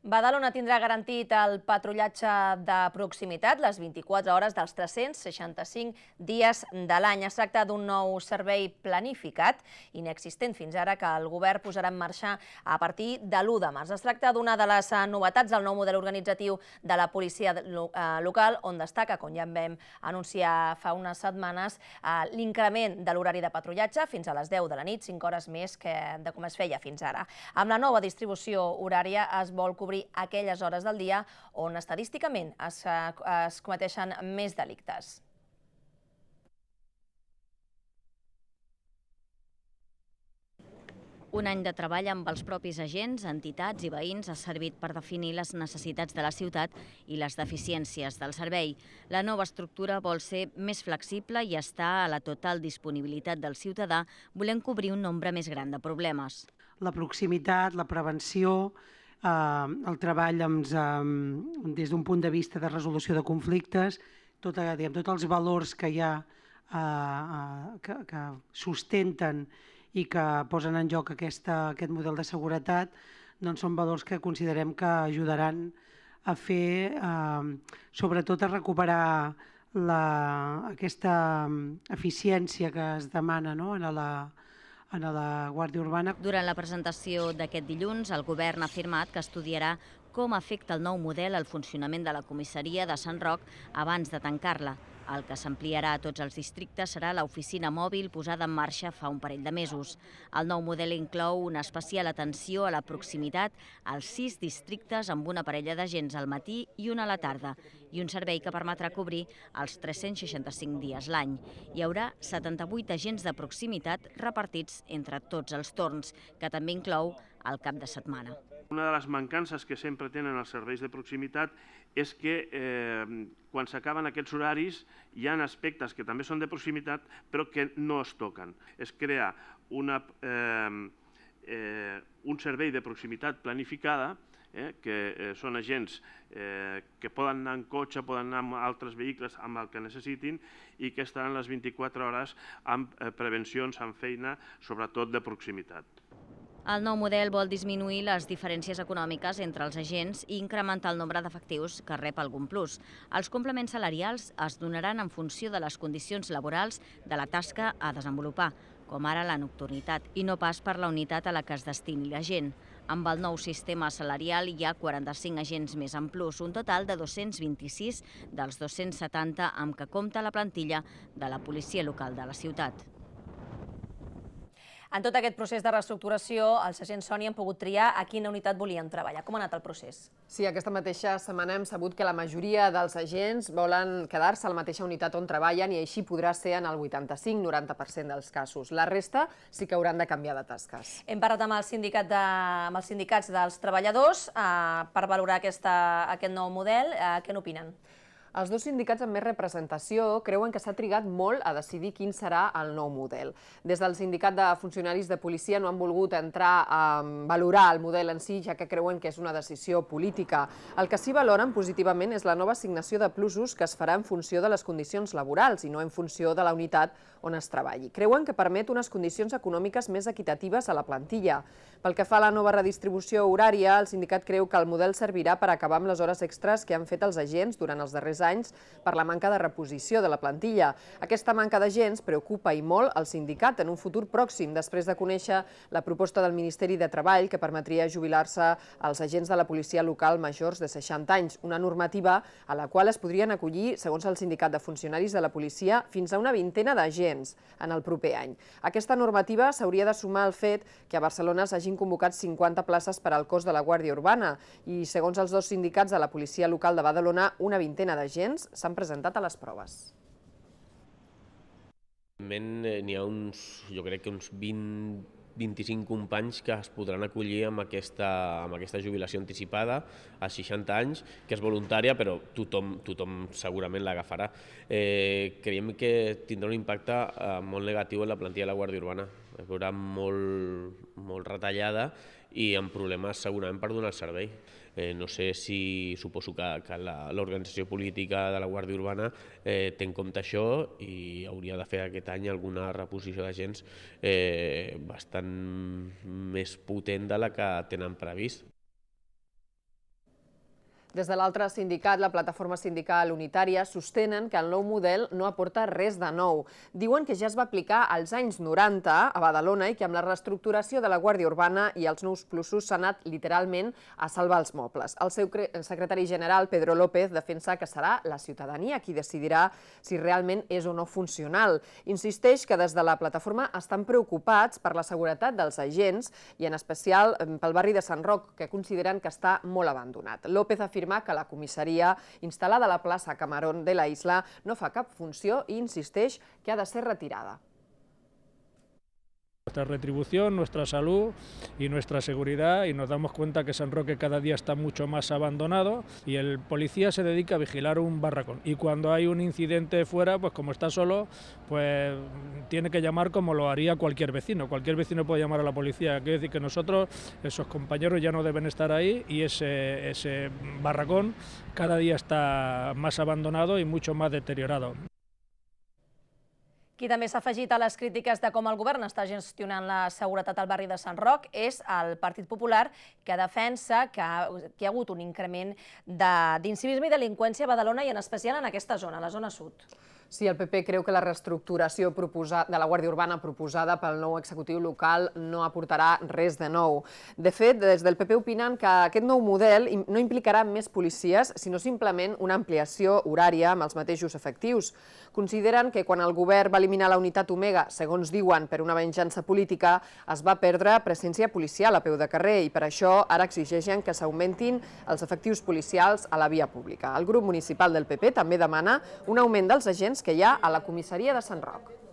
Badalona tindrà garantit el patrullatge de proximitat les 24 hores dels 365 dies de l'any. Es tracta d'un nou servei planificat, inexistent fins ara, que el govern posarà en marxa a partir de l'1 de març. Es tracta d'una de les novetats del nou model organitzatiu de la policia local, on destaca, com ja en vam anunciar fa unes setmanes, l'increment de l'horari de patrullatge fins a les 10 de la nit, 5 hores més de com es feia fins ara. Amb la nova distribució horària es vol cobrir aquelles hores del dia on estadísticament es cometeixen més delictes. Un any de treball amb els propis agents, entitats i veïns ha servit per definir les necessitats de la ciutat i les deficiències del servei. La nova estructura vol ser més flexible i està a la total disponibilitat del ciutadà, volent cobrir un nombre més gran de problemes. La proximitat, la prevenció, el treball des d'un punt de vista de resolució de conflictes, tots els valors que hi ha que sustenten i que posen en joc aquest model de seguretat, doncs són valors que considerem que ajudaran a fer, sobretot a recuperar aquesta eficiència que es demana en la Guàrdia Urbana. Durant la presentació d'aquest dilluns, el govern ha afirmat que estudiarà com afecta el nou model al funcionament de la comissaria de Sant Roc abans de tancar-la. El que s'ampliarà a tots els districtes serà l'oficina mòbil posada en marxa fa un parell de mesos. El nou model inclou una especial atenció a la proximitat als 6 districtes amb una parella d'agents al matí i una a la tarda i un servei que permetrà cobrir els 365 dies l'any. Hi haurà 78 agents de proximitat repartits entre tots els torns, que també inclou el cap de setmana. Una de les mancances que sempre tenen els serveis de proximitat és que quan s'acaben aquests horaris hi ha aspectes que també són de proximitat però que no es toquen. Es crea un servei de proximitat planificada, que són agents que poden anar en cotxe, poden anar amb altres vehicles, amb el que necessitin, i que estaran les 24 hores amb prevencions, amb feina, sobretot de proximitat. El nou model vol disminuir les diferències econòmiques entre els agents i incrementar el nombre d'efectius que rep algun plus. Els complements salarials es donaran en funció de les condicions laborals de la tasca a desenvolupar, com ara la nocturnitat, i no pas per la unitat a la que es destini l'agent. Amb el nou sistema salarial hi ha 45 agents més en plus, un total de 226 dels 270 amb què compta la plantilla de la policia local de la ciutat. En tot aquest procés de reestructuració, els agents Sònia han pogut triar a quina unitat volien treballar. Com ha anat el procés? Sí, aquesta mateixa setmana hem sabut que la majoria dels agents volen quedar-se a la mateixa unitat on treballen i així podrà ser en el 85-90% dels casos. La resta sí que hauran de canviar de tasques. Hem parlat amb els sindicats dels treballadors per valorar aquest nou model. Què n'opinen? Els dos sindicats amb més representació creuen que s'ha trigat molt a decidir quin serà el nou model. Des del sindicat de funcionaris de policia no han volgut entrar a valorar el model en si, ja que creuen que és una decisió política. El que sí valoren positivament és la nova assignació de plusos que es farà en funció de les condicions laborals i no en funció de la unitat on es treballi. Creuen que permet unes condicions econòmiques més equitatives a la plantilla. Pel que fa a la nova redistribució horària, el sindicat creu que el model servirà per acabar amb les hores extres que han fet els agents durant els darrers anys per la manca de reposició de la plantilla. Aquesta manca d'agents preocupa i molt el sindicat en un futur pròxim, després de conèixer la proposta del Ministeri de Treball que permetria jubilar-se als agents de la policia local majors de 60 anys, una normativa a la qual es podrien acollir, segons el sindicat de funcionaris de la policia, fins a una vintena d'agents en el proper any. Aquesta normativa s'hauria de sumar al fet que a Barcelona s'hagin convocat 50 places per al cos de la Guàrdia Urbana i, segons els dos sindicats de la policia local de Badalona, una vintena d'agents s'han presentat a les proves. N'hi ha jo crec que uns 20-25 companys que es podran acollir amb aquesta jubilació anticipada a 60 anys, que és voluntària, però tothom segurament l'agafarà. Creiem que tindrà un impacte molt negatiu en la plantilla de la Guàrdia Urbana. Es veurà molt retallada i amb problemes segurament per donar el servei. No sé si suposo que l'organització política de la Guàrdia Urbana té en compte això i hauria de fer aquest any alguna reposició d'agents bastant més potent de la que tenen previst. Des de l'altre sindicat, la plataforma sindical unitària, sostenen que el nou model no aporta res de nou. Diuen que ja es va aplicar als anys 90 a Badalona i que amb la reestructuració de la Guàrdia Urbana i els nous plusos s'ha anat literalment a salvar els mobles. El seu secretari general, Pedro López, defensa que serà la ciutadania qui decidirà si realment és o no funcional. Insisteix que des de la plataforma estan preocupats per la seguretat dels agents i en especial pel barri de Sant Roc, que consideren que està molt abandonat. López afirma que la comissaria instal·lada a la plaça Camarón de la Isla no fa cap funció i insisteix que ha de ser retirada. Nuestra retribución, nuestra salud y nuestra seguridad, y nos damos cuenta que San Roque cada día está mucho más abandonado y el policía se dedica a vigilar un barracón, y cuando hay un incidente fuera, pues como está solo, pues tiene que llamar como lo haría cualquier vecino puede llamar a la policía. Quiere decir que nosotros, esos compañeros ya no deben estar ahí, y ese barracón cada día está más abandonado y mucho más deteriorado. Qui també s'ha afegit a les crítiques de com el govern està gestionant la seguretat al barri de Sant Roc és el Partit Popular, que defensa que hi ha hagut un increment d'incivisme i delinqüència a Badalona i en especial en aquesta zona, la zona sud. Sí, el PP creu que la reestructuració de la Guàrdia Urbana proposada pel nou executiu local no aportarà res de nou. De fet, des del PP opinen que aquest nou model no implicarà més policies, sinó simplement una ampliació horària amb els mateixos efectius. Consideren que quan el govern va eliminar la unitat Omega, segons diuen, per una venjança política, es va perdre presència policial a peu de carrer i per això ara exigeixen que s'augmentin els efectius policials a la via pública. El grup municipal del PP també demana un augment dels agents que hi ha a la comissaria de Sant Roc.